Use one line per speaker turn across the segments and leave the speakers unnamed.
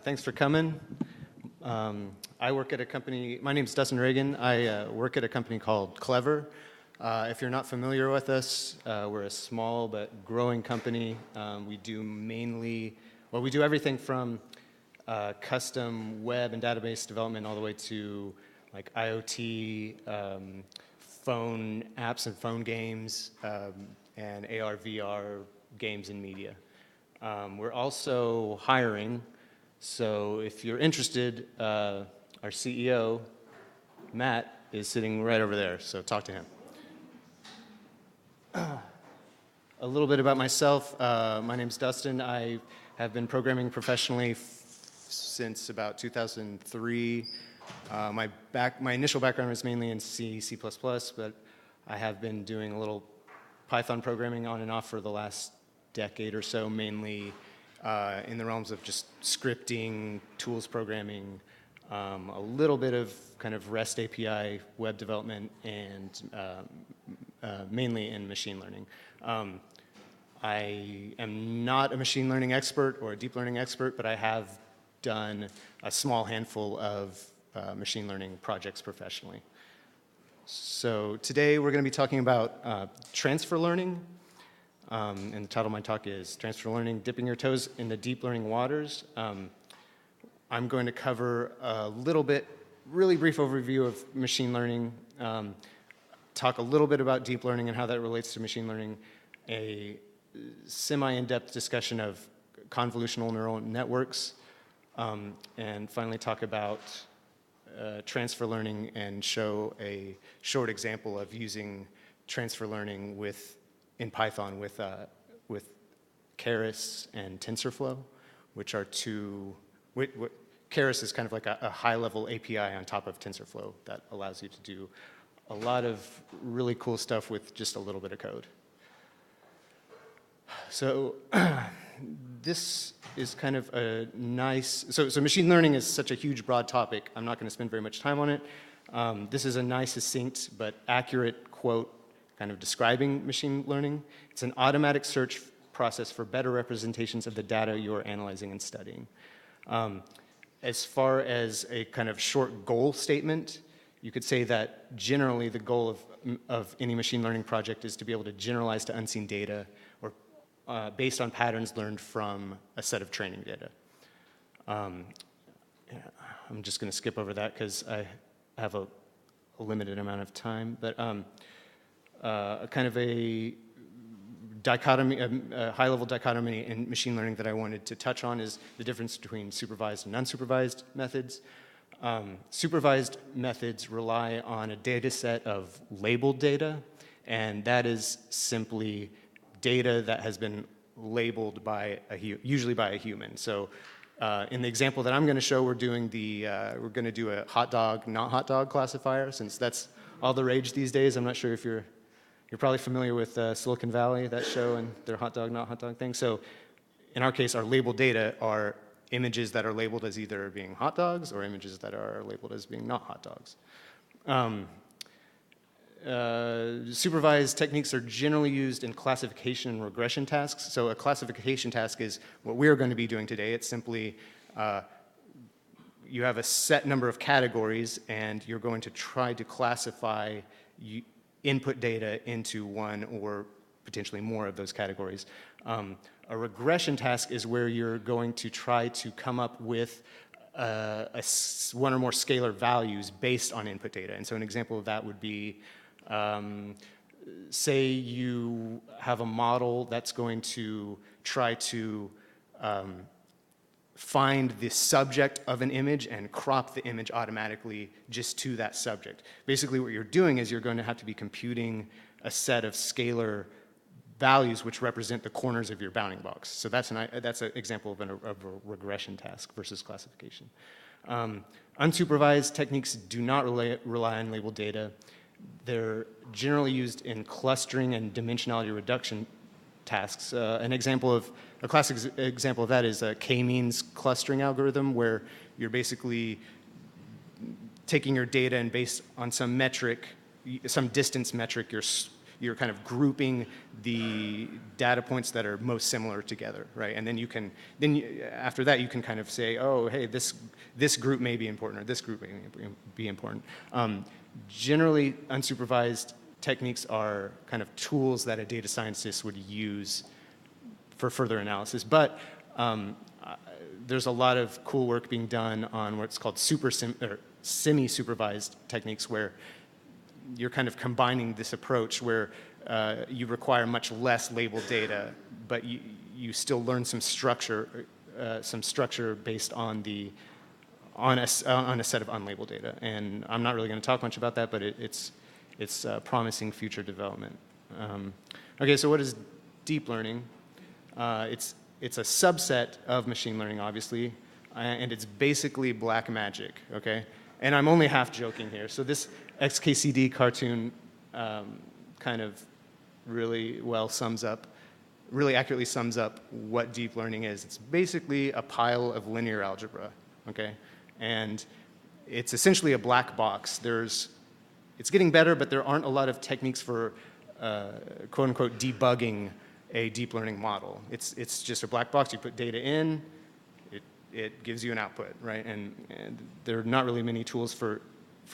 Thanks for coming. I work at a company, my name's Dustin Reagan. I work at a company called Clever. If you're not familiar with us, we're a small but growing company. We do everything from custom web and database development all the way to like IoT, phone apps and phone games, and AR, VR games and media. We're also hiring, so if you're interested, our CEO, Matt, is sitting right over there, so talk to him. A little bit about myself. My name's Dustin. I have been programming professionally since about 2003. My initial background was mainly in C, C++, but I have been doing a little Python programming on and off for the last decade or so, mainly in the realms of just scripting, tools programming, a little bit of kind of REST API web development, and mainly in machine learning. I am not a machine learning expert or a deep learning expert, but I have done a small handful of machine learning projects professionally. So today we're going to be talking about transfer learning, and the title of my talk is Transfer Learning, Dipping Your Toes in the Deep Learning Waters. I'm going to cover a little bit, really brief overview of machine learning, talk a little bit about deep learning and how that relates to machine learning, a semi-in-depth discussion of convolutional neural networks, and finally talk about transfer learning and show a short example of using transfer learning in Python with Keras and TensorFlow, which are two. Keras is kind of like a high-level API on top of TensorFlow that allows you to do a lot of really cool stuff with just a little bit of code. So this is kind of a nice, so machine learning is such a huge, broad topic. I'm not going to spend very much time on it. This is a nice, succinct, but accurate quote kind of describing machine learning. It's an automatic search process for better representations of the data you're analyzing and studying. As far as a kind of short goal statement, you could say that generally the goal of any machine learning project is to be able to generalize to unseen data or based on patterns learned from a set of training data. I'm just going to skip over that because I have a limited amount of time, but kind of a dichotomy, a high-level dichotomy in machine learning that I wanted to touch on is the difference between supervised and unsupervised methods. Supervised methods rely on a data set of labeled data, and that is simply data that has been labeled by usually by a human. So in the example that I'm going to show, we're going to do a hot dog, not hot dog classifier, since that's all the rage these days. I'm not sure if you're probably familiar with Silicon Valley, that show, and their hot dog, not hot dog thing. So in our case, our labeled data are images that are labeled as either being hot dogs or images that are labeled as being not hot dogs. Supervised techniques are generally used in classification and regression tasks. So a classification task is what we're going to be doing today. It's simply you have a set number of categories, and you're going to try to classify input data into one or potentially more of those categories. A regression task is where you're going to try to come up with one or more scalar values based on input data. And so an example of that would be, say you have a model that's going to try to find the subject of an image and crop the image automatically just to that subject. Basically what you're doing is you're going to have to be computing a set of scalar values which represent the corners of your bounding box. So that's an example of a regression task versus classification. Unsupervised techniques do not rely on labeled data. They're generally used in clustering and dimensionality reduction tasks. A classic example of that is a k-means clustering algorithm, where you're basically taking your data and based on some metric, some distance metric, you're kind of grouping the data points that are most similar together, right? And then after that, you can kind of say, oh, hey, this group may be important, or this group may be important. Generally, unsupervised techniques are kind of tools that a data scientist would use for further analysis, but there's a lot of cool work being done on what's called semi-supervised techniques, where you're kind of combining this approach where you require much less labeled data, but you still learn some structure based on a set of unlabeled data. And I'm not really going to talk much about that, but it's promising future development. Okay, so what is deep learning? It's a subset of machine learning, obviously, and it's basically black magic, okay? And I'm only half joking here. So this XKCD cartoon kind of really accurately sums up what deep learning is. It's basically a pile of linear algebra, okay? And it's essentially a black box. It's getting better, but there aren't a lot of techniques for quote unquote debugging a deep learning model. It's just a black box. You put data in, it gives you an output, right? And there are not really many tools for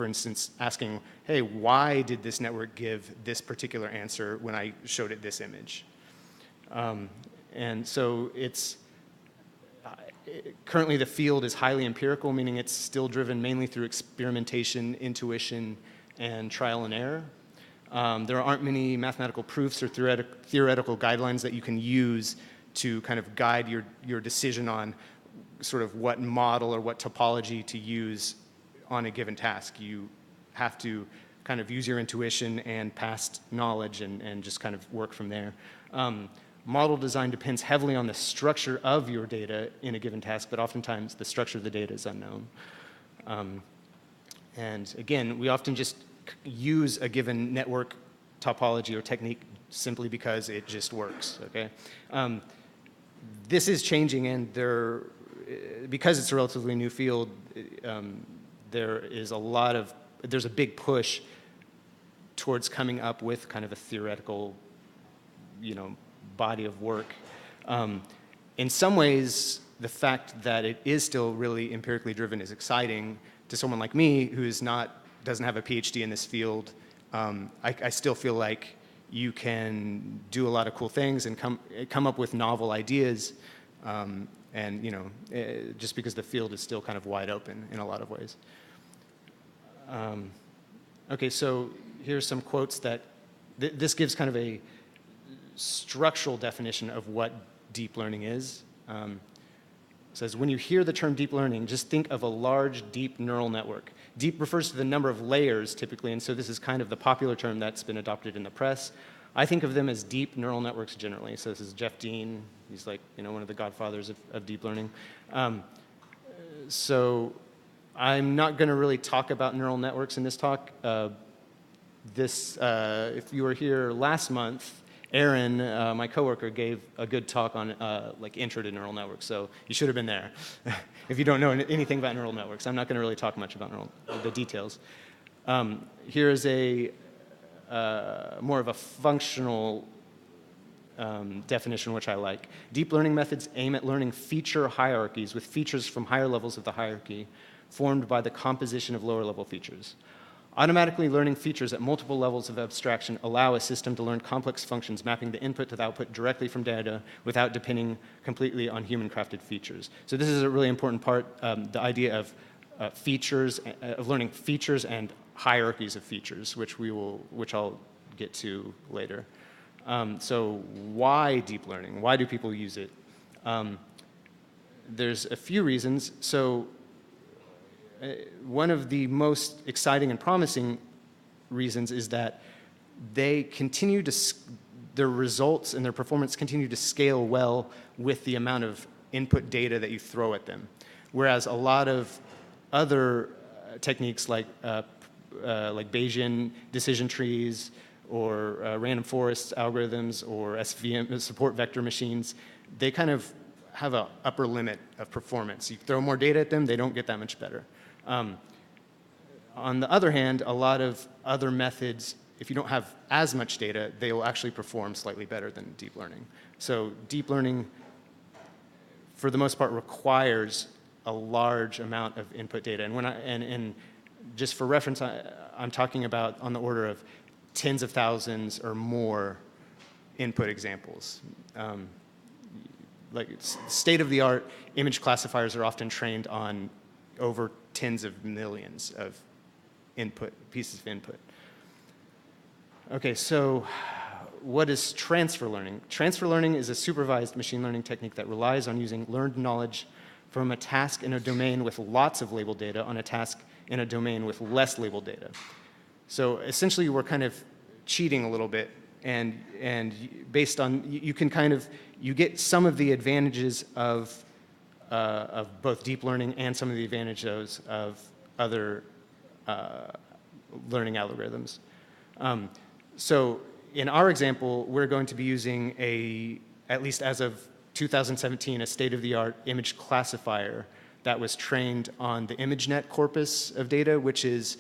instance, asking, hey, why did this network give this particular answer when I showed it this image? And so currently the field is highly empirical, meaning it's still driven mainly through experimentation, intuition, and trial and error. There aren't many mathematical proofs or theoretical guidelines that you can use to kind of guide your decision on sort of what model or what topology to use on a given task. You have to kind of use your intuition and past knowledge and just kind of work from there. Model design depends heavily on the structure of your data in a given task, but oftentimes the structure of the data is unknown. And again, we often just use a given network topology or technique simply because it just works, okay? This is changing, and because it's a relatively new field, there's a big push towards coming up with kind of a theoretical, body of work. In some ways, the fact that it is still really empirically driven is exciting to someone like me who doesn't have a PhD in this field. I still feel like you can do a lot of cool things and come up with novel ideas, just because the field is still kind of wide open in a lot of ways. Okay, so here's some quotes that this gives kind of a structural definition of what deep learning is. It says, when you hear the term deep learning, just think of a large, deep neural network. Deep refers to the number of layers, typically, and so this is kind of the popular term that's been adopted in the press. I think of them as deep neural networks generally. So this is Jeff Dean. He's like, one of the godfathers of deep learning. So I'm not going to really talk about neural networks in this talk. If you were here last month, Aaron, my coworker, gave a good talk on intro to neural networks, so you should have been there. If you don't know anything about neural networks, I'm not going to really talk much about the details. Here is more of a functional definition, which I like. Deep learning methods aim at learning feature hierarchies with features from higher levels of the hierarchy formed by the composition of lower level features. Automatically learning features at multiple levels of abstraction allow a system to learn complex functions mapping the input to the output directly from data without depending completely on human-crafted features. So this is a really important part, the idea of features, of learning features and hierarchies of features, which I'll get to later. So why deep learning? Why do people use it? There's a few reasons. So one of the most exciting and promising reasons is that their results and their performance continue to scale well with the amount of input data that you throw at them. Whereas a lot of other techniques like Bayesian decision trees or random forest algorithms or SVM, support vector machines, they kind of have an upper limit of performance. You throw more data at them, they don't get that much better. On the other hand, a lot of other methods if you don't have as much data, they will actually perform slightly better than deep learning. So deep learning, for the most part, requires a large amount of input data. And and just for reference, I'm talking about on the order of tens of thousands or more input examples. Like state-of-the-art image classifiers are often trained on over tens of millions of pieces of input. Okay, so what is transfer learning? Transfer learning is a supervised machine learning technique that relies on using learned knowledge from a task in a domain with lots of labeled data on a task in a domain with less labeled data. So essentially, we're kind of cheating a little bit, and based on, you get some of the advantages of both deep learning and some of the advantages of other learning algorithms. So in our example, we're going to be using at least as of 2017, a state-of-the-art image classifier that was trained on the ImageNet corpus of data, which is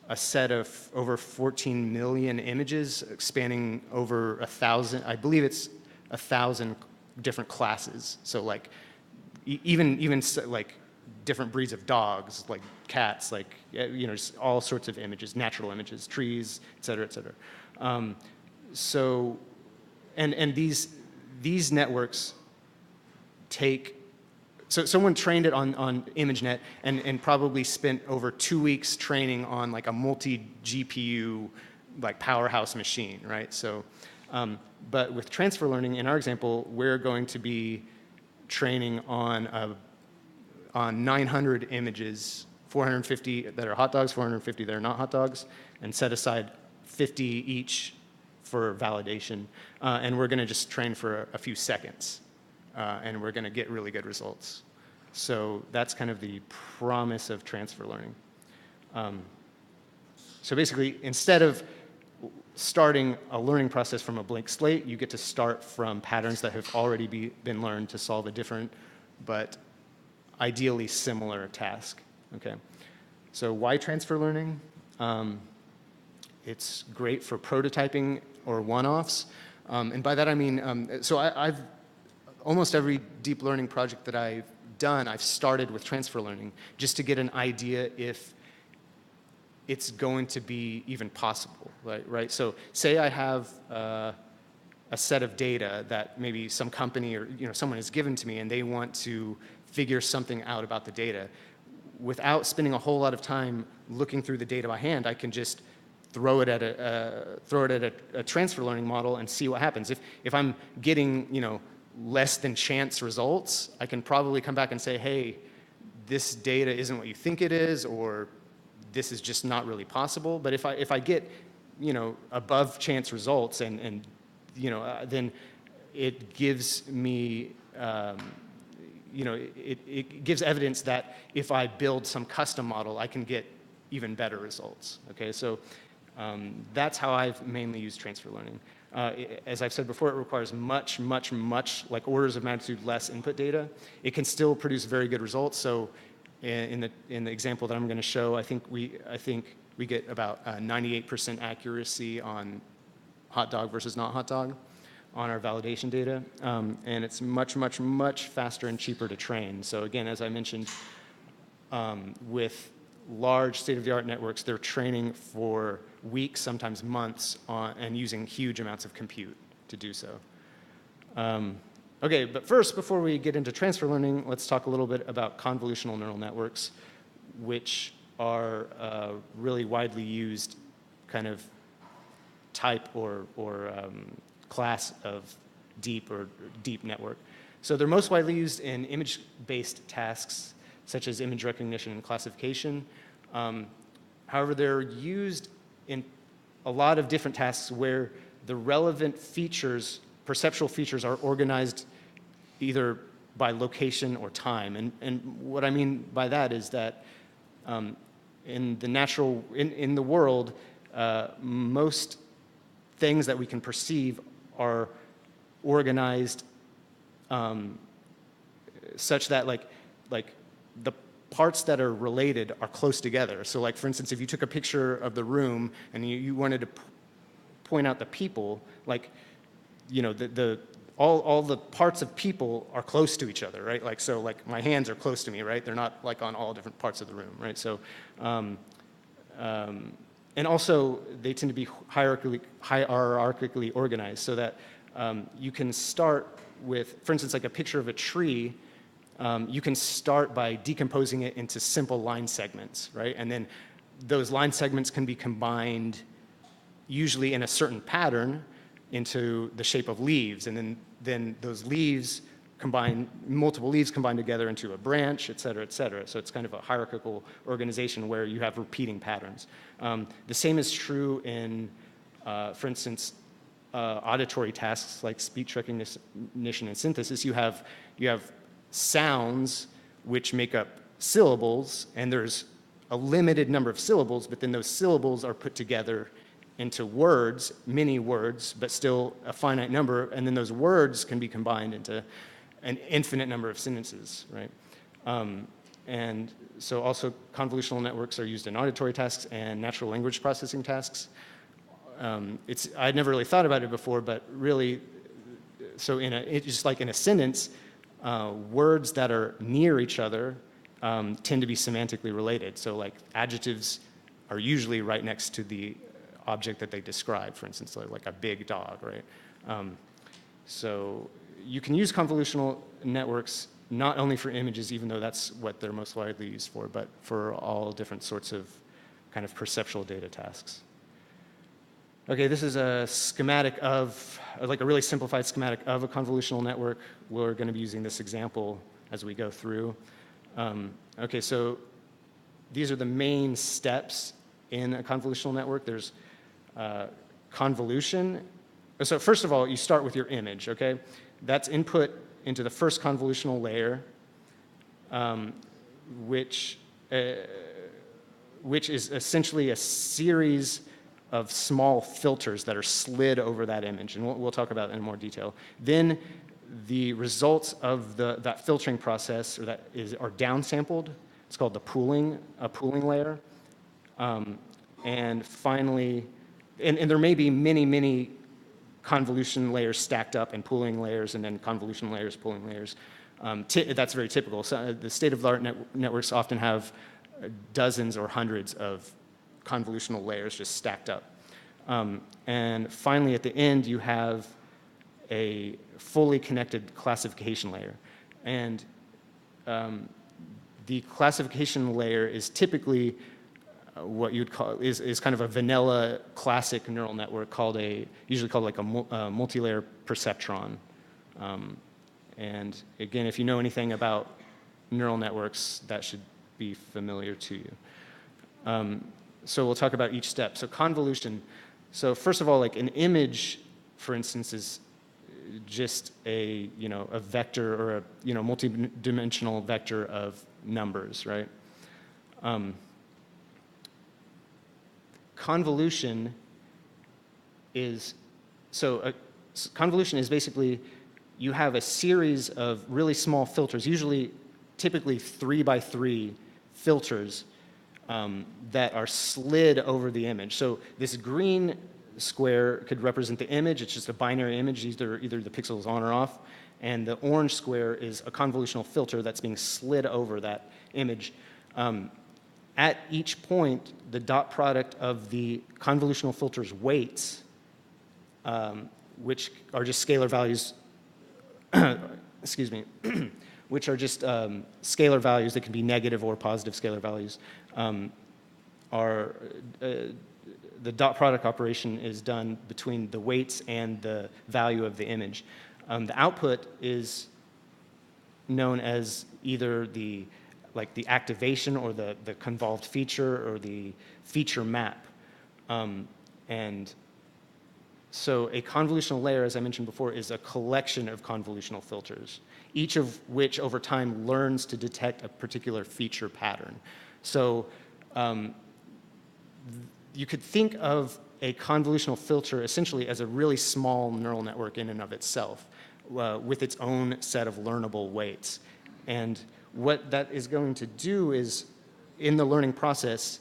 a set of over 14 million images spanning over 1,000, I believe it's 1,000 different classes. So like even like different breeds of dogs, like cats, like, you know, just all sorts of images, natural images, trees, et cetera, et cetera. So, and these networks so someone trained it on ImageNet and probably spent over 2 weeks training on like a multi-GPU like powerhouse machine, right? So, but with transfer learning, in our example, we're going to be training on 900 images, 450 that are hot dogs, 450 that are not hot dogs, and set aside 50 each for validation. And we're going to just train for a few seconds. And we're going to get really good results. So that's kind of the promise of transfer learning. So basically, instead of starting a learning process from a blank slate, you get to start from patterns that have already been learned to solve a different but ideally similar task. Okay. So why transfer learning? It's great for prototyping or one-offs. And by that I mean, so I've almost every deep learning project that I've done, I've started with transfer learning just to get an idea if it's going to be even possible, right? So say I have a set of data that maybe some company or someone has given to me and they want to figure something out about the data. Without spending a whole lot of time looking through the data by hand, I can just throw it at a transfer learning model and see what happens. If I'm getting less than chance results, I can probably come back and say, hey, this data isn't what you think it is, or this is just not really possible. But if I get above chance results and then it gives me it gives evidence that if I build some custom model, I can get even better results. Okay, so that's how I've mainly used transfer learning. As I've said before, it requires much, like orders of magnitude less input data. It can still produce very good results. So in the example that I'm going to show, I think we get about 98% accuracy on hot dog versus not hot dog on our validation data. And it's much faster and cheaper to train. So again, as I mentioned, with large state-of-the-art networks, they're training for weeks, sometimes months, and using huge amounts of compute to do so. Okay, but first, before we get into transfer learning, let's talk a little bit about convolutional neural networks, which are really widely used kind of type or class of deep network. So they're most widely used in image-based tasks, such as image recognition and classification. However, they're used in a lot of different tasks where the relevant features, perceptual features, are organized either by location or time. And what I mean by that is that in the world, most things that we can perceive are organized such that like the parts that are related are close together. So like, for instance, if you took a picture of the room and you wanted to point out the people, like, you know, all the parts of people are close to each other, right? Like, so like my hands are close to me, right? They're not like on all different parts of the room, right? So, and also they tend to be hierarchically organized so that you can start with, for instance, like a picture of a tree. You can start by decomposing it into simple line segments, right? And then those line segments can be combined usually in a certain pattern into the shape of leaves, and then those leaves combine, multiple leaves combine together into a branch, et cetera, et cetera. So it's kind of a hierarchical organization where you have repeating patterns. The same is true in, for instance, auditory tasks like speech recognition and synthesis. You have sounds which make up syllables, and there's a limited number of syllables, but then those syllables are put together into words, many words, but still a finite number, and then those words can be combined into an infinite number of sentences, right? And so also convolutional networks are used in auditory tasks and natural language processing tasks. I'd never really thought about it before, but really, so just like in a sentence, words that are near each other tend to be semantically related. So like adjectives are usually right next to the object that they describe, for instance, like a big dog, right? So you can use convolutional networks not only for images, even though that's what they're most widely used for, but for all different sorts of kind of perceptual data tasks. Okay, this is a schematic of, like a really simplified schematic of a convolutional network. We're going to be using this example as we go through. Okay, so these are the main steps in a convolutional network. There's convolution. So first of all, you start with your image, okay? That's input into the first convolutional layer, which is essentially a series of small filters that are slid over that image, and we'll talk about it in more detail. Then the results of that filtering process are downsampled. It's called a pooling layer. And finally, and there may be many convolution layers stacked up and pooling layers, and then convolution layers, pooling layers. That's very typical. So the state-of-the-art networks often have dozens or hundreds of convolutional layers just stacked up. And finally, at the end, you have a fully connected classification layer. And the classification layer is typically what you'd call is kind of a vanilla classic neural network usually called like a multi-layer perceptron. And again, if you know anything about neural networks, that should be familiar to you. So we'll talk about each step. So convolution. So first of all, like an image, for instance, is just a vector or a multi-dimensional vector of numbers, right? Convolution is basically you have a series of really small filters, typically 3 by 3 filters that are slid over the image. So this green square could represent the image. It's just a binary image, either the pixel is on or off. And the orange square is a convolutional filter that's being slid over that image. At each point, the dot product of the convolutional filter's weights, which are just scalar values, excuse me, which are just scalar values that can be negative or positive scalar values, the dot product operation is done between the weights and the value of the image. The output is known as either the activation or the convolved feature or the feature map. And so a convolutional layer, as I mentioned before, is a collection of convolutional filters, each of which over time learns to detect a particular feature pattern. So you could think of a convolutional filter essentially as a really small neural network in and of itself, with its own set of learnable weights. And what that is going to do is, in the learning process,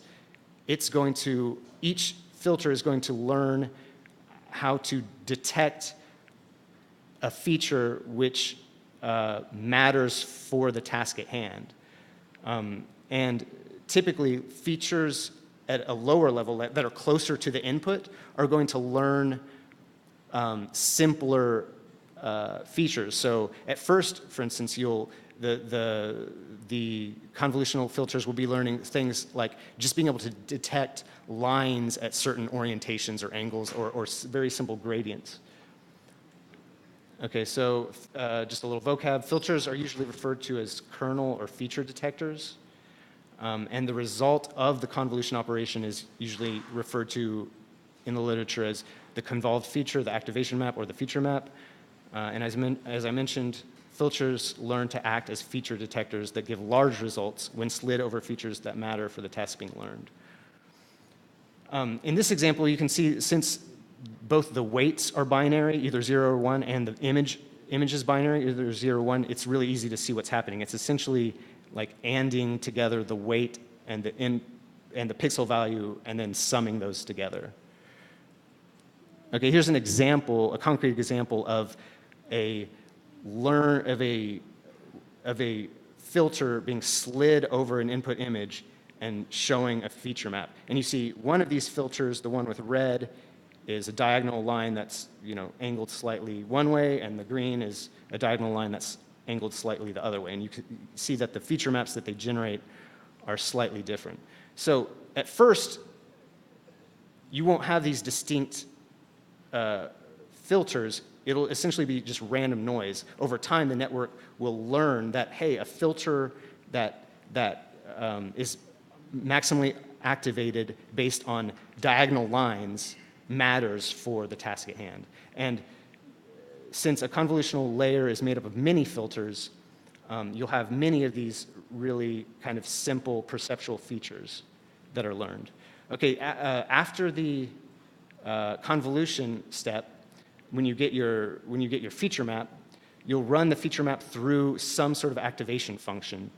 each filter is going to learn how to detect a feature which matters for the task at hand. And typically, features at a lower level that are closer to the input are going to learn simpler features. So at first, for instance, the convolutional filters will be learning things like just being able to detect lines at certain orientations or angles or very simple gradients. Okay, so just a little vocab. Filters are usually referred to as kernel or feature detectors. And the result of the convolution operation is usually referred to in the literature as the convolved feature, the activation map, or the feature map. And as I mentioned, filters learn to act as feature detectors that give large results when slid over features that matter for the task being learned. In this example, you can see since both the weights are binary, either 0 or 1, and the image is binary, either 0 or 1, it's really easy to see what's happening. It's essentially like anding together the weight and the pixel value and then summing those together. Okay, here's an example, a concrete example of a filter being slid over an input image and showing a feature map. And you see one of these filters, the one with red, is a diagonal line that's angled slightly one way, and the green is a diagonal line that's angled slightly the other way. And you can see that the feature maps that they generate are slightly different. So at first, you won't have these distinct filters. It'll essentially be just random noise. Over time, the network will learn that, hey, a filter that is maximally activated based on diagonal lines matters for the task at hand. And since a convolutional layer is made up of many filters, you'll have many of these really kind of simple perceptual features that are learned. Okay, after the convolution step, when you get your feature map, you'll run the feature map through some sort of activation function.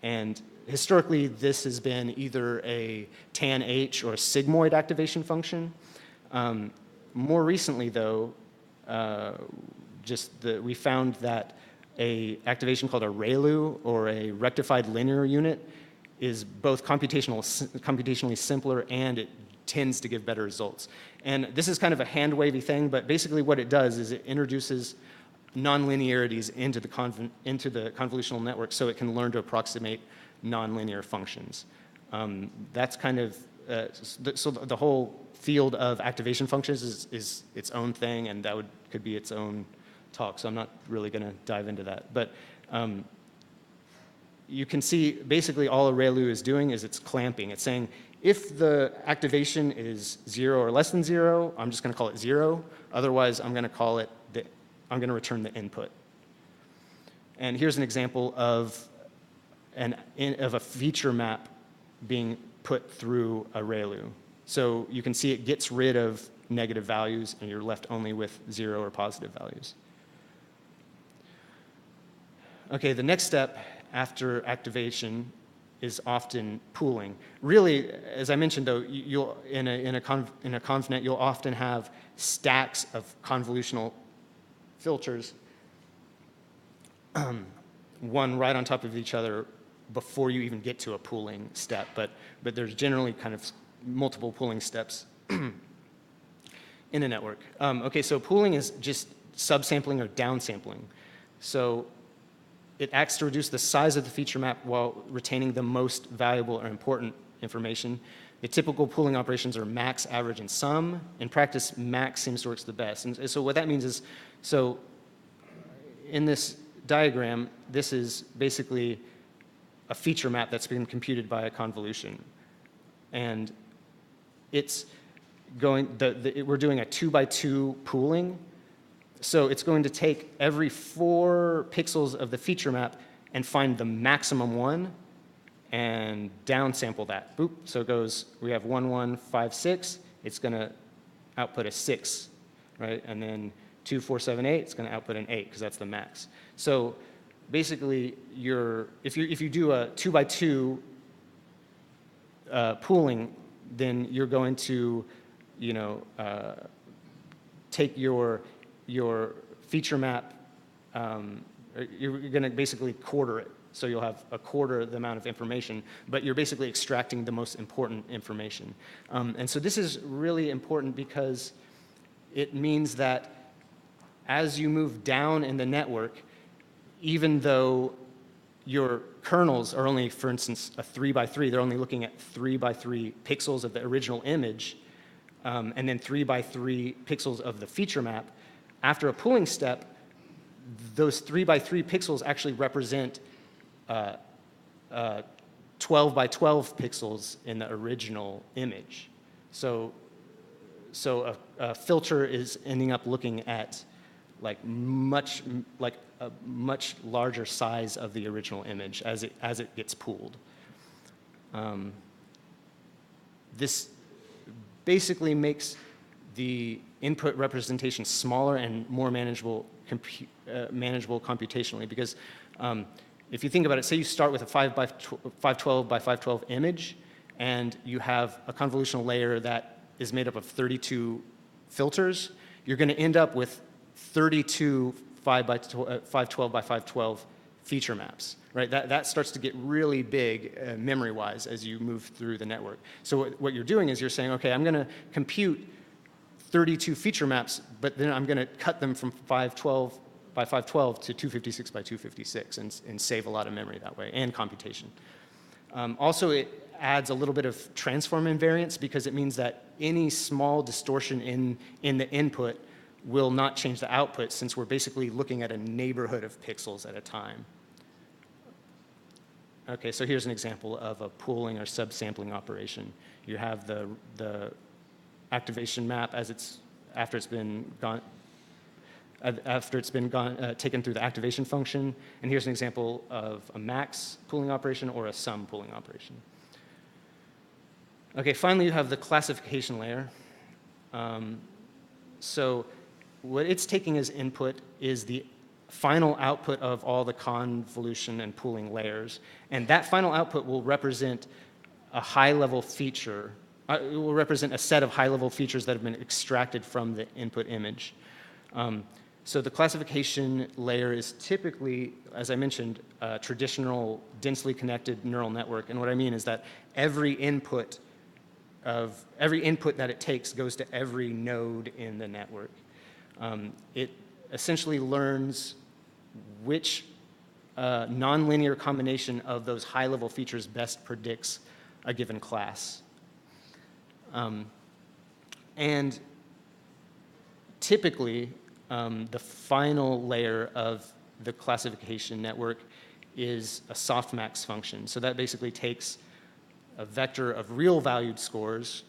And historically, this has been either a tanh or a sigmoid activation function. More recently, though, we found that a activation called a ReLU, or a rectified linear unit, is both computationally simpler, and it tends to give better results. And this is kind of a hand-wavy thing, but basically what it does is it introduces non-linearities into the convolutional network so it can learn to approximate nonlinear functions. That's kind of, so the whole field of activation functions is its own thing, and that could be its own talk, so I'm not really going to dive into that. But you can see basically all a ReLU is doing is it's clamping. It's saying, if the activation is 0 or less than 0, I'm just going to call it 0. Otherwise, I'm going to return the input. And here's an example of a feature map being put through a ReLU. So you can see it gets rid of negative values, and you're left only with 0 or positive values. Okay, the next step after activation is often pooling. Really, as I mentioned, though, in a convnet, you'll often have stacks of convolutional filters, one right on top of each other before you even get to a pooling step. But there's generally kind of multiple pooling steps in a network. Okay, so pooling is just subsampling or downsampling. So it acts to reduce the size of the feature map while retaining the most valuable or important information. The typical pooling operations are max, average, and sum. In practice, max seems to work the best. And so what that means is, so in this diagram, this is basically a feature map that's been computed by a convolution. And it's going, we're doing a 2x2 pooling. So it's going to take every 4 pixels of the feature map and find the maximum one and downsample that. Boop. So it goes, we have 1, 1, 5, 6. It's going to output a 6, right? And then 2, 4, 7, 8. It's going to output an 8 because that's the max. So basically, if you do a 2x2 pooling, then you're going to take your feature map, you're going to basically quarter it. So you'll have a quarter the amount of information, but you're basically extracting the most important information. And so this is really important because it means that as you move down in the network, even though your kernels are only, for instance, a 3 by 3, they're only looking at 3 by 3 pixels of the original image, and then 3 by 3 pixels of the feature map. After a pooling step, those 3 by 3 pixels actually represent 12 by 12 pixels in the original image. So a filter is ending up looking at like a much larger size of the original image as it gets pooled. This basically makes the input representation smaller and more manageable computationally, because if you think about it, say you start with a 512 by 512 image, and you have a convolutional layer that is made up of 32 filters, you're going to end up with 32 512 by 512 feature maps, right? That starts to get really big memory-wise as you move through the network. So what you're doing is you're saying, okay, I'm going to compute 32 feature maps, but then I'm going to cut them from 512 by 512 to 256 by 256 and save a lot of memory that way, and computation. Also, it adds a little bit of transform invariance, because it means that any small distortion in the input will not change the output, since we're basically looking at a neighborhood of pixels at a time. Okay, so here's an example of a pooling or subsampling operation. You have the activation map after it's been taken through the activation function, and here's an example of a max pooling operation or a sum pooling operation. Okay, finally you have the classification layer. So what it's taking as input is the final output of all the convolution and pooling layers, and that final output will represent a high-level feature. It will represent a set of high-level features that have been extracted from the input image. So the classification layer is typically, as I mentioned, a traditional densely connected neural network, and what I mean is that every input that it takes goes to every node in the network. It essentially learns which nonlinear combination of those high-level features best predicts a given class. And typically, the final layer of the classification network is a softmax function. So that basically takes a vector of real valued scores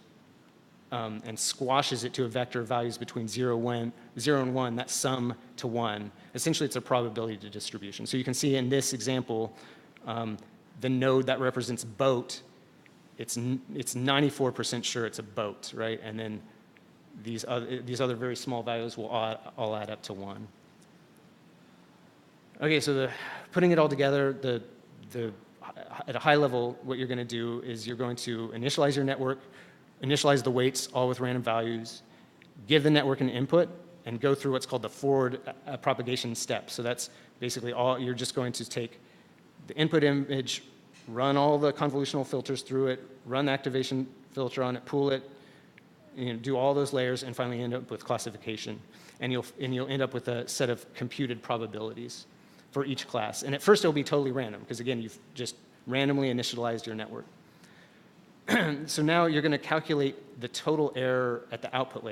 and squashes it to a vector of values between 0 and 1 that sum to 1. Essentially, it's a probability distribution. So you can see in this example, the node that represents boat, it's 94% sure it's a boat, right? And then these other very small values will all add up to 1. Okay, so putting it all together, at a high level, what you're going to do is you're going to initialize your network, initialize the weights all with random values, give the network an input, and go through what's called the forward propagation step. So that's basically all. You're just going to take the input image, run all the convolutional filters through it, run the activation filter on it, pool it, do all those layers, and finally end up with classification. And you'll end up with a set of computed probabilities for each class. And at first it'll be totally random, because again, you've just randomly initialized your network. So now you're going to calculate the total error at the output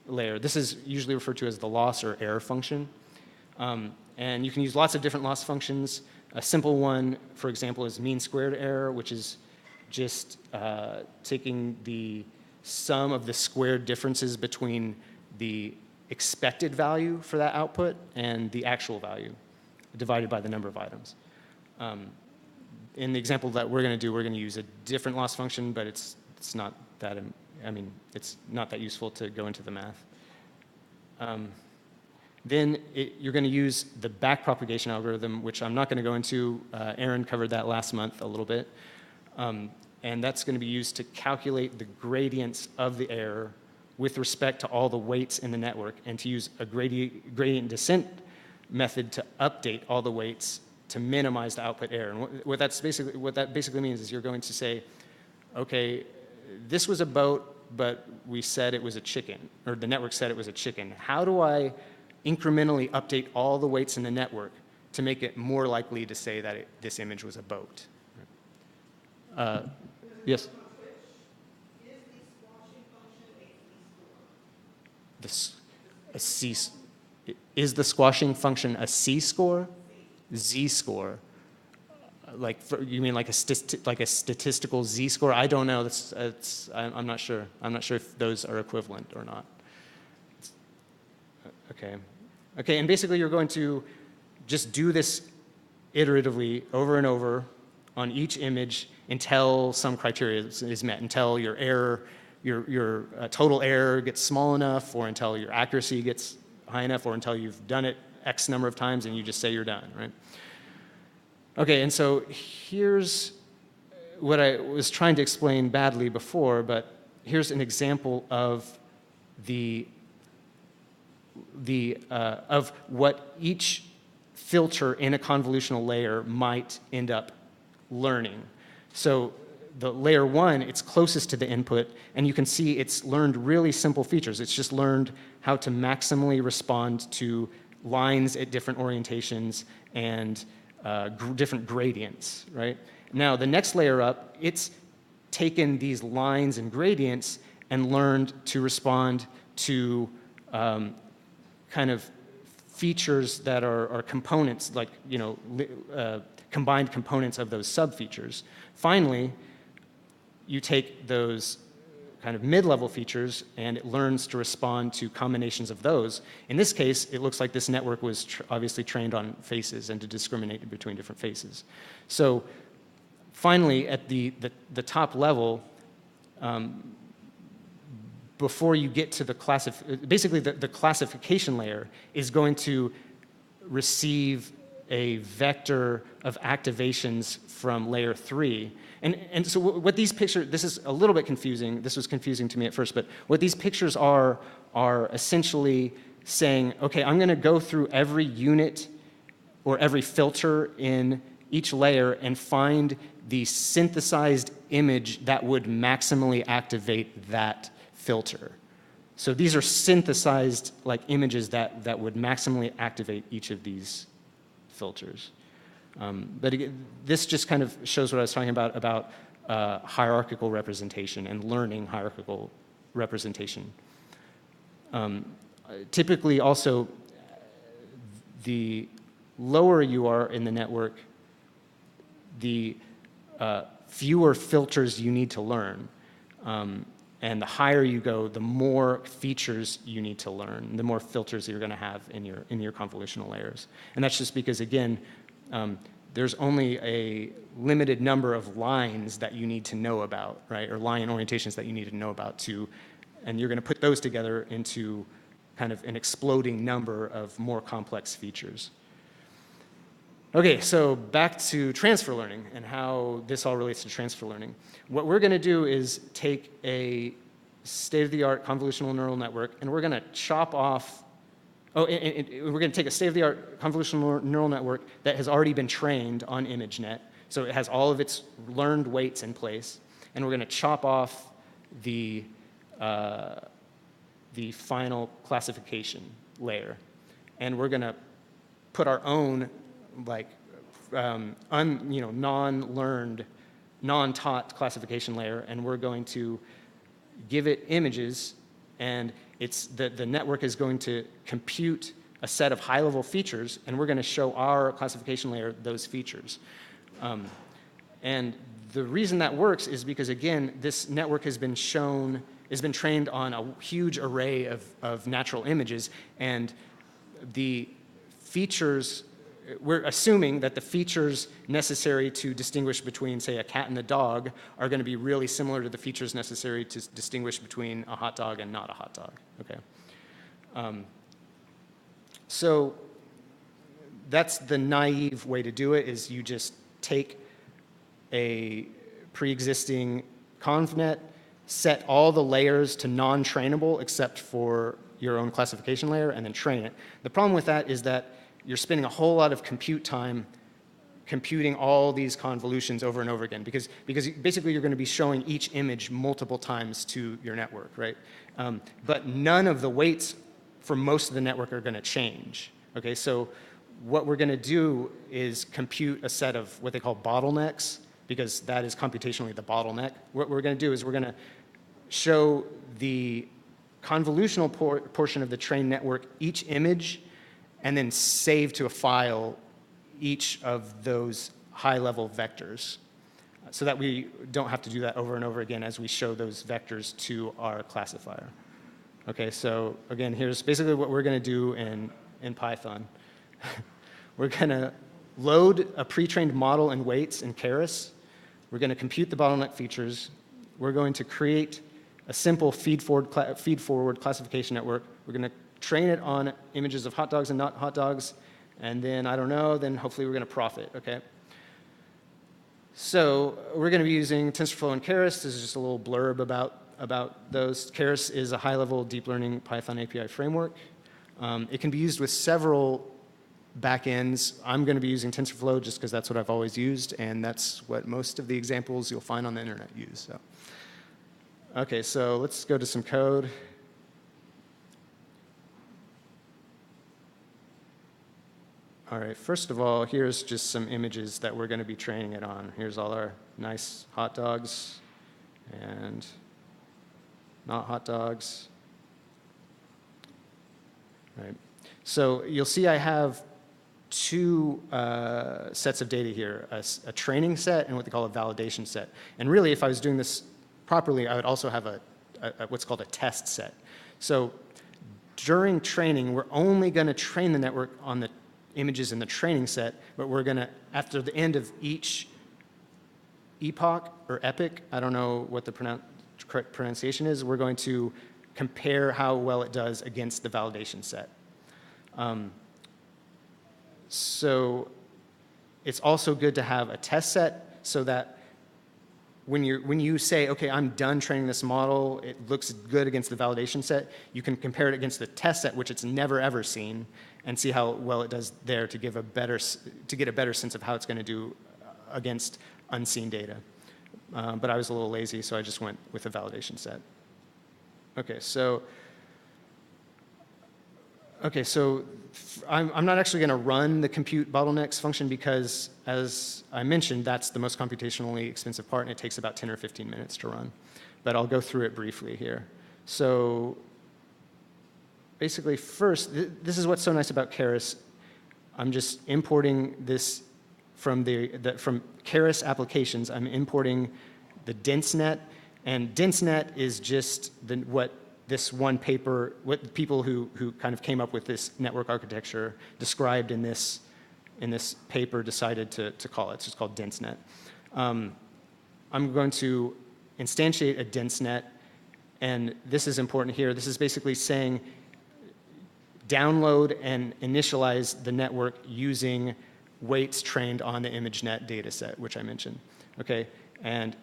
layer. This is usually referred to as the loss or error function. And you can use lots of different loss functions. A simple one, for example, is mean squared error, which is just taking the sum of the squared differences between the expected value for that output and the actual value divided by the number of items. In the example that we're going to do, we're going to use a different loss function, but it's not that, it's not that useful to go into the math. Then you're going to use the backpropagation algorithm, which I'm not going to go into. Aaron covered that last month a little bit. And that's going to be used to calculate the gradients of the error with respect to all the weights in the network, and to use a gradient descent method to update all the weights to minimize the output error. And what that basically means is you're going to say, okay, this was a boat, but we said it was a chicken, or the network said it was a chicken. How do I incrementally update all the weights in the network to make it more likely to say that this image was a boat? Yes? Is the squashing function a C-score? Z-score? You mean like a statistical Z-score? I don't know. I'm not sure. I'm not sure if those are equivalent or not. Okay. Okay, and basically you're going to just do this iteratively over and over on each image until some criteria is met, until your error, your total error gets small enough, or until your accuracy gets high enough, or until you've done it X number of times and you just say you're done, right? Okay, and so here's what I was trying to explain badly before, but here's an example of of what each filter in a convolutional layer might end up learning. So the layer 1, it's closest to the input, and you can see it's learned really simple features. It's just learned how to maximally respond to lines at different orientations and different gradients, right? Now, the next layer up, it's taken these lines and gradients and learned to respond to kind of features that are components, like, combined components of those subfeatures. Finally, you take those kind of mid-level features and it learns to respond to combinations of those. In this case, it looks like this network was obviously trained on faces and to discriminate between different faces. So finally, at the top level, before you get to the basically the classification layer is going to receive a vector of activations from layer 3. And so what these pictures, this is a little bit confusing. This was confusing to me at first, but what these pictures are essentially saying, okay, I'm going to go through every unit or every filter in each layer and find the synthesized image that would maximally activate that filter. So these are synthesized images that would maximally activate each of these filters. But again, this just kind of shows what I was talking about hierarchical representation and learning hierarchical representation. Typically also, the lower you are in the network, the fewer filters you need to learn. And the higher you go, the more features you need to learn, the more filters you're going to have in your convolutional layers. And that's just because, again, there's only a limited number of lines that you need to know about, right? Or line orientations that you need to know about and you're going to put those together into kind of an exploding number of more complex features. Okay, so back to transfer learning and how this all relates to transfer learning. What we're going to do is take a state-of-the-art convolutional neural network and we're going to chop off, we're going to take a state-of-the-art convolutional neural network that has already been trained on ImageNet. So it has all of its learned weights in place, and we're going to chop off the final classification layer. And we're going to put our own non-learned, non-taught classification layer, and we're going to give it images, and the network is going to compute a set of high-level features, and we're going to show our classification layer those features. And the reason that works is because, again, this network has been trained on a huge array of natural images, and the features, we're assuming that the features necessary to distinguish between, say, a cat and a dog are going to be really similar to the features necessary to distinguish between a hot dog and not a hot dog. Okay. So that's the naive way to do it, is you just take a pre-existing convnet, set all the layers to non-trainable except for your own classification layer, and then train it. The problem with that is that you're spending a whole lot of compute time computing all these convolutions over and over again, because basically you're going to be showing each image multiple times to your network, right? But none of the weights for most of the network are going to change. Okay, so what we're going to do is compute a set of what they call bottlenecks, because that is computationally the bottleneck. What we're going to do is we're going to show the convolutional portion of the trained network each image, and then save to a file each of those high-level vectors, so that we don't have to do that over and over again as we show those vectors to our classifier. Okay, so again, here's basically what we're going to do in Python. We're going to load a pre-trained model and weights in Keras. We're going to compute the bottleneck features. We're going to create a simple feed-forward classification network. We're going to train it on images of hot dogs and not hot dogs. And then, I don't know, then hopefully we're going to profit, okay? So we're going to be using TensorFlow and Keras. This is just a little blurb about those. Keras is a high-level deep learning Python API framework. It can be used with several backends. I'm going to be using TensorFlow just because that's what I've always used, and that's what most of the examples you'll find on the internet use. So. Okay, so let's go to some code. All right, first of all, here's just some images that we're going to be training it on. Here's all our nice hot dogs and not hot dogs. Right. So you'll see I have two sets of data here, a training set and what they call a validation set. And really, if I was doing this properly, I would also have a what's called a test set. So during training, we're only going to train the network on the images in the training set, but we're going to, after the end of each epoch or epoch, I don't know what the correct pronunciation is, we're going to compare how well it does against the validation set. So it's also good to have a test set so that when you say, okay, I'm done training this model, it looks good against the validation set, you can compare it against the test set, which it's never ever seen, and see how well it does there to get a better sense of how it's going to do against unseen data. But I was a little lazy, so I just went with a validation set. Okay, so I'm not actually going to run the compute bottlenecks function because, as I mentioned, that's the most computationally expensive part, and it takes about 10 or 15 minutes to run. But I'll go through it briefly here. So basically, first, this is what's so nice about Keras. I'm just importing this from from Keras applications. I'm importing the DenseNet, and DenseNet is just what this one paper, what people who kind of came up with this network architecture described in this paper decided to call it. It's just called DenseNet. I'm going to instantiate a DenseNet, and this is important here. This is basically saying download and initialize the network using weights trained on the ImageNet dataset, which I mentioned. Okay, and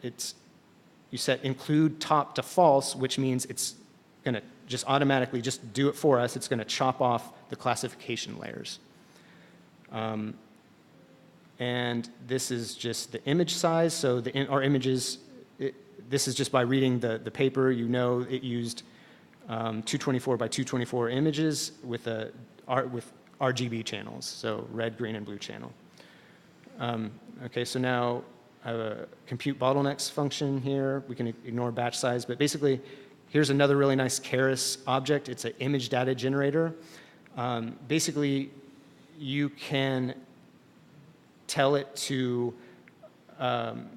you set include top to false, which means it's going to just automatically just do it for us. It's going to chop off the classification layers. And this is just the image size. So our images, this is just by reading the paper, you know it used 224 by 224 images with RGB channels, so red, green, and blue channel. Okay, so now I have a compute bottlenecks function here. We can ignore batch size, but basically, here's another really nice Keras object. It's an image data generator. Basically, you can tell it to, I'm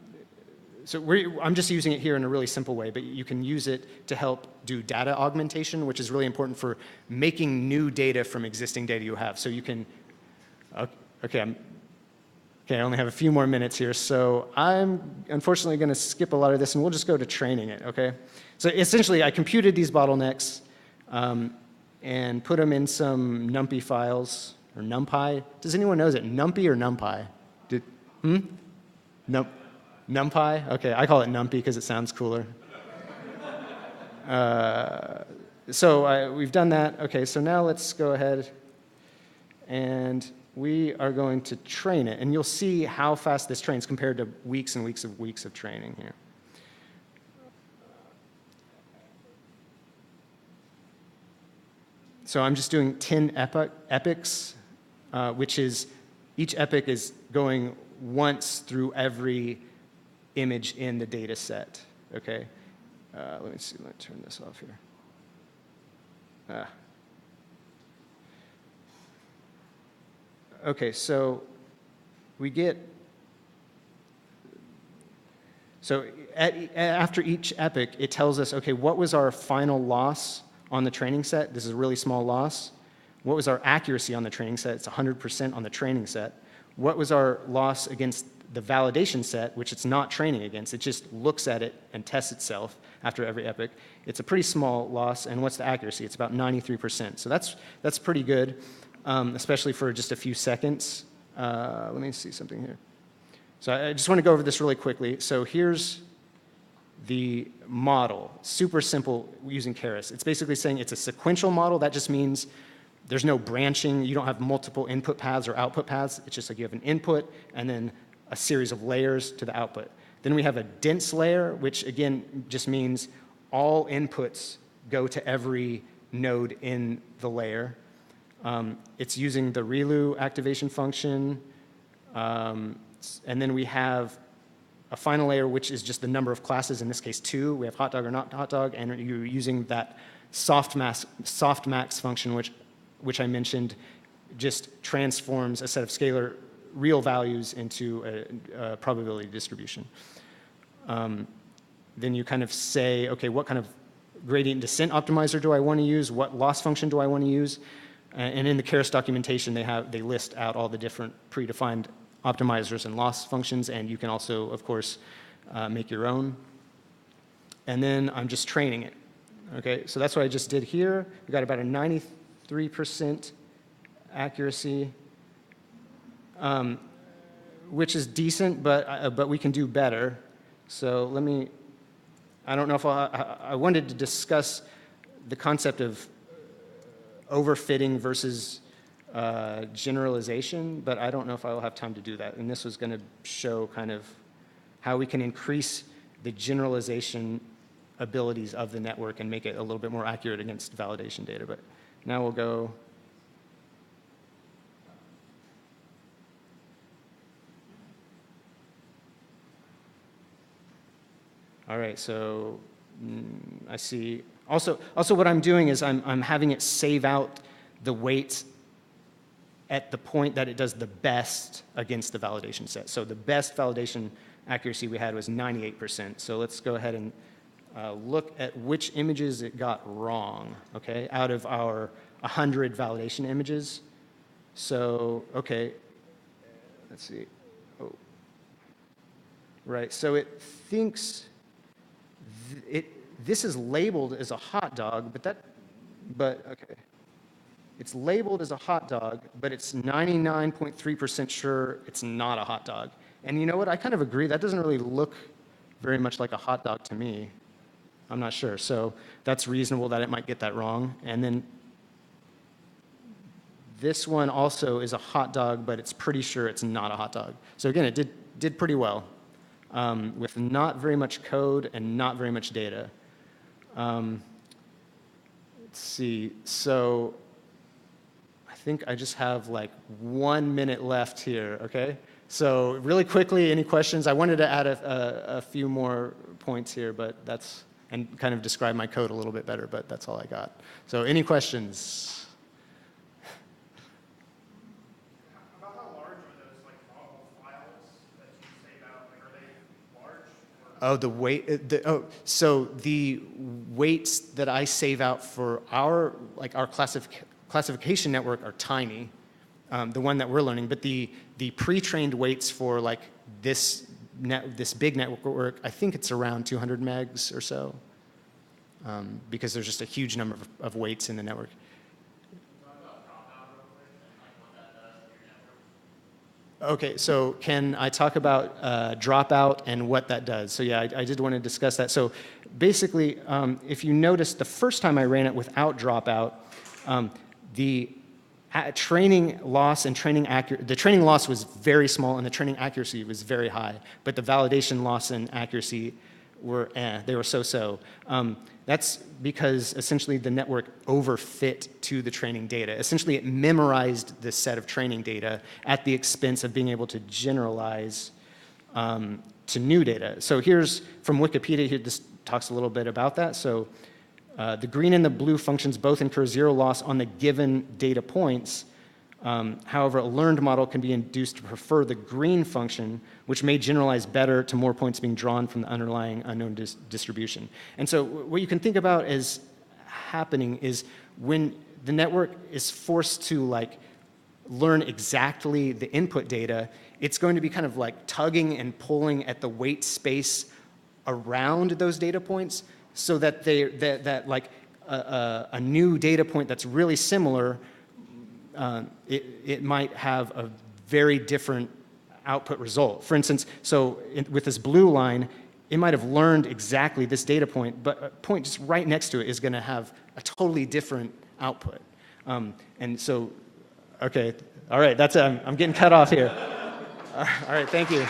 just using it here in a really simple way, but you can use it to help do data augmentation, which is really important for making new data from existing data you have. So you can, okay, I only have a few more minutes here, so I'm unfortunately going to skip a lot of this, and we'll just go to training it, okay? So essentially, I computed these bottlenecks and put them in some NumPy files, or NumPy. Does anyone know, is it NumPy or NumPy? NumPy? Okay, I call it NumPy because it sounds cooler. We've done that. Okay, so now let's go ahead and we are going to train it. And you'll see how fast this trains compared to weeks and weeks of training here. So I'm just doing 10 epochs, which is each epoch is going once through every image in the data set. Okay? Let me see, let me turn this off here. Okay, so we get, so after each epoch, it tells us, okay, what was our final loss on the training set? This is a really small loss. What was our accuracy on the training set? It's 100% on the training set. What was our loss against the validation set, which it's not training against? It just looks at it and tests itself after every epoch. It's a pretty small loss. And what's the accuracy? It's about 93%. So that's pretty good, especially for just a few seconds. Let me see something here. So I just want to go over this really quickly. So here's the model, super simple using Keras. It's basically saying it's a sequential model. That just means there's no branching. You don't have multiple input paths or output paths. It's just like you have an input and then a series of layers to the output. Then we have a dense layer, which again just means all inputs go to every node in the layer. It's using the ReLU activation function. And then we have a final layer, which is just the number of classes, in this case 2. We have hot dog or not hot dog, and you're using that softmax function, which I mentioned, just transforms a set of scalar real values into a probability distribution. Then you kind of say, okay, what kind of gradient descent optimizer do I want to use? What loss function do I want to use? And in the Keras documentation, they list out all the different predefined optimizers and loss functions, and you can also, of course, make your own. And then I'm just training it. Okay, so that's what I just did here. We got about a 93% accuracy, which is decent, but we can do better. So let me, I don't know if I wanted to discuss the concept of overfitting versus generalization, but I don't know if I will have time to do that. And this was going to show kind of how we can increase the generalization abilities of the network and make it a little bit more accurate against validation data. But now we'll go. All right, so I see. Also what I'm doing is I'm having it save out the weights at the point that it does the best against the validation set. So the best validation accuracy we had was 98%. So let's go ahead and look at which images it got wrong, okay, out of our 100 validation images. So, okay, let's see. Oh. Right, so it thinks this is labeled as a hot dog, but okay. It's labeled as a hot dog, but it's 99.3% sure it's not a hot dog. And you know what? I kind of agree. That doesn't really look very much like a hot dog to me. I'm not sure. So that's reasonable that it might get that wrong. And then this one also is a hot dog, but it's pretty sure it's not a hot dog. So again, it did pretty well with not very much code and not very much data. Let's see. So I think I just have like 1 minute left here, okay? So really quickly, any questions? I wanted to add a few more points here, but that's, and kind of describe my code a little bit better, but that's all I got. So any questions?
About how large are those like logable files that you save out? Like, are they large?
Oh, the weight. So the weights that I save out for our classification network are tiny, the one that we're learning. But the pre-trained weights for like this big network, I think it's around 200 megs or so, because there's just a huge number of weights in the network. Okay, so can I talk about dropout and what that does? So yeah, I did want to discuss that. So basically, if you notice, the first time I ran it without dropout, the training loss and the training loss was very small and the training accuracy was very high, but the validation loss and accuracy were they were so-so. That's because essentially the network overfit to the training data. Essentially, it memorized this set of training data at the expense of being able to generalize to new data. So here's from Wikipedia, here this talks a little bit about that. So the green and the blue functions both incur zero loss on the given data points. However, a learned model can be induced to prefer the green function, which may generalize better to more points being drawn from the underlying unknown distribution. And so what you can think about as happening is when the network is forced to like learn exactly the input data, it's going to be kind of like tugging and pulling at the weight space around those data points so that a new data point that's really similar, it might have a very different output result. For instance, with this blue line, it might have learned exactly this data point, but a point just right next to it is going to have a totally different output. And so, okay, all right, I'm getting cut off here. All right, thank you.